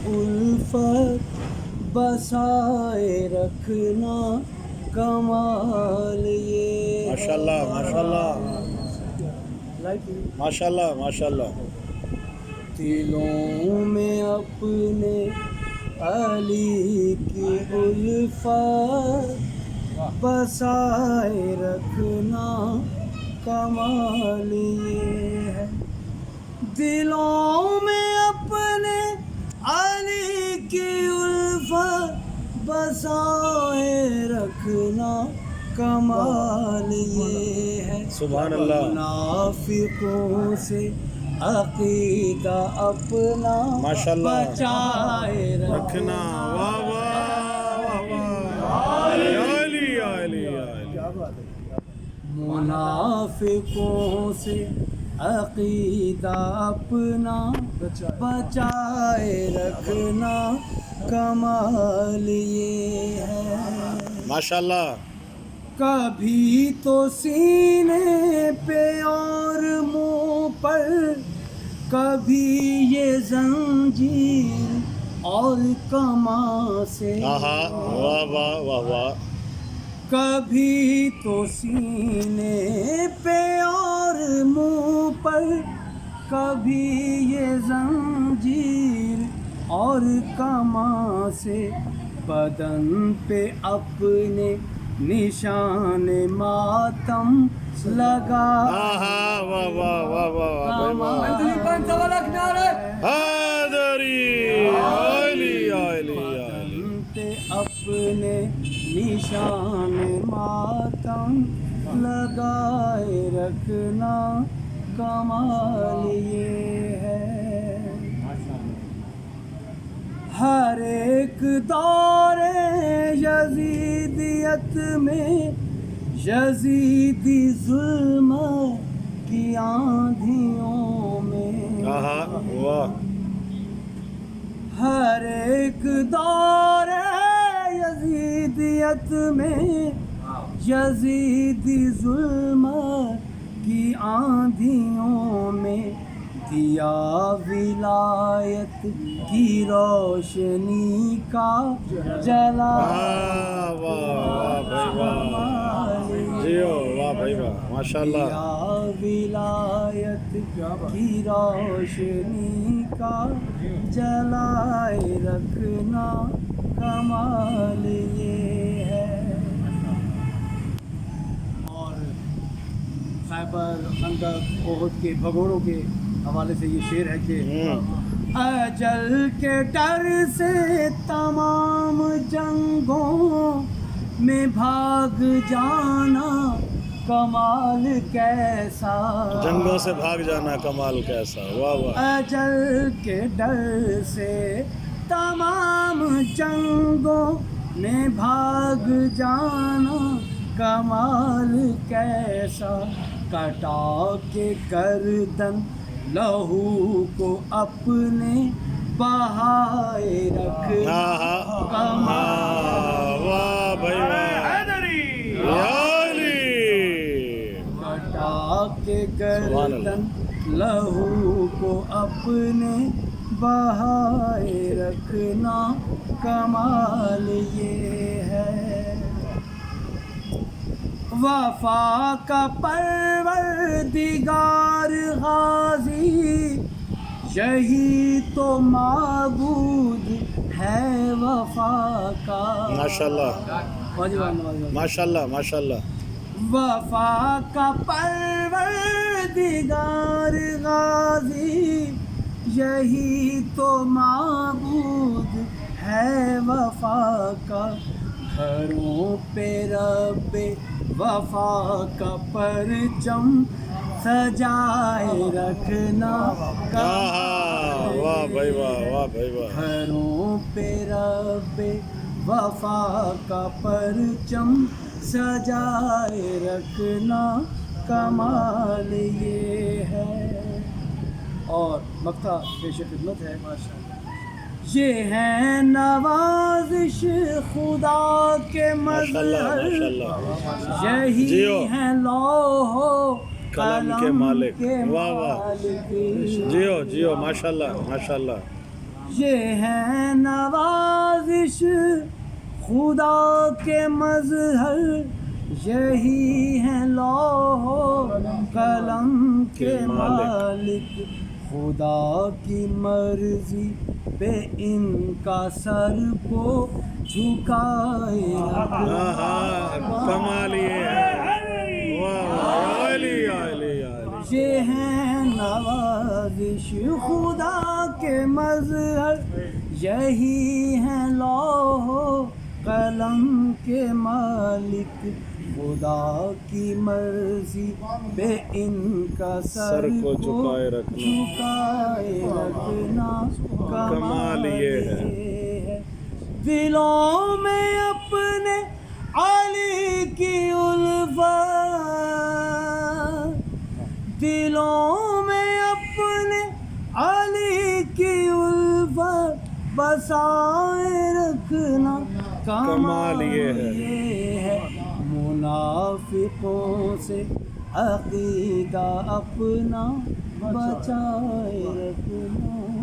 الفت بسائے رکھنا کمال یہ ہے۔ ماشاءاللہ ماشاءاللہ ماشاءاللہ ماشاءاللہ۔ دلوں میں اپنے علی کی الفت بسائے رکھنا کمال یہ ہے۔ دلوں میں اپنے علی کی الفت بسائے رکھنا کمال یہ ہے۔ سبحان اللہ۔ منافقوں سے عقیدہ اپنا ماشاءاللہ بچائے رکھنا۔ واہ واہ واہ، یا علی یا علی یا علی۔ منافقوں سے عقیدہ اپنا بچائے رکھنا کمال یہ ہے۔ ماشاءاللہ۔ کبھی تو سینے پہ اور منہ پر، کبھی یہ زنجیر اور کماں سے، واہ واہ واہ واہ۔ کبھی تو سینے پہ اور منہ پر، کبھی یہ زنجیر اور کماں سے، بدن پہ اپنے نشان ماتم لگا واہ واہ واہ واہ۔ حیدری علی علی علی۔ پہ اپنے نشان ماتم لگائے رکھنا کمال یہ ہے۔ ہر ایک دور یزیدیت میں یزیدی ظلم کی آندھیوں میں، واہ۔ ہر ایک دور یزیدیت میں یزیدی ظلم کی آندھیوں میں، دیا ولایت کی روشنی کا جلا۔ واہ بھائی واہ، جیو واہ بھائی واہ، ماشاءاللہ۔ دیا ولایت کی روشنی کا جلائے رکھنا کمال یہ ہے۔ اور خیبر، خندق، احد کے بھگوڑوں کے حوالے سے یہ شعر ہے کہ اجل کے ڈر سے تمام جنگوں میں بھاگ جانا کمال کیسا، جنگوں سے بھاگ جانا کمال کیسا، واہ واہ۔ اجل کے ڈر سے تمام جنگوں میں بھاگ جانا کمال کیسا، کٹا کے گردن لہو کو اپنے بہائے رکھنا کمال۔ واہ بھائی واہ، یا علی۔ کٹا کے گردن لہو کو اپنے بہائے رکھنا کمال یہ ہے۔ وفا کا پروردگار غازی، یہی تو معبود ہے وفا کا۔ ماشاءاللہ ماشاءاللہ ماشاءاللہ۔ وفا کا پروردگار غازی، یہی تو معبود ہے وفا کا۔ گھروں پہ رب وفا کا پرچم سجائے رکھنا واہ بھائی واہ، واہ بھائی واہ۔ گھروں پہ رب وفا کا پرچم سجائے رکھنا کمال یہ ہے۔ اور مقطع پیش خدمت ہے۔ یہ ہے نوازش خدا کے مظہر، یہی ہے لوح و قلم کے مالک۔ واہ واہ، جیو جیو، ماشاءاللہ ماشاءاللہ۔ یہ ہے نوازش خدا کے مظہر، یہی ہے لوح و قلم کے مالک، خدا کی مرضی پہ ان کا سر کو جھکائے رکھنا۔ کمال یہ ہے، واہ علی علی علی، یہ ہے نوازش خدا کے مظہر، یہی ہے لوح و قلم کے مالک، خدا کی مرضی پہ ان کا سر کو جھکائے رکھنا کمال یہ ہے۔ دلوں میں اپنے علی کی الفت، دلوں میں اپنے علی کی الفت بسائے رکھنا کمال یہ ہے۔ منافقوں سے عقیدہ اپنا بچائے رکھنا۔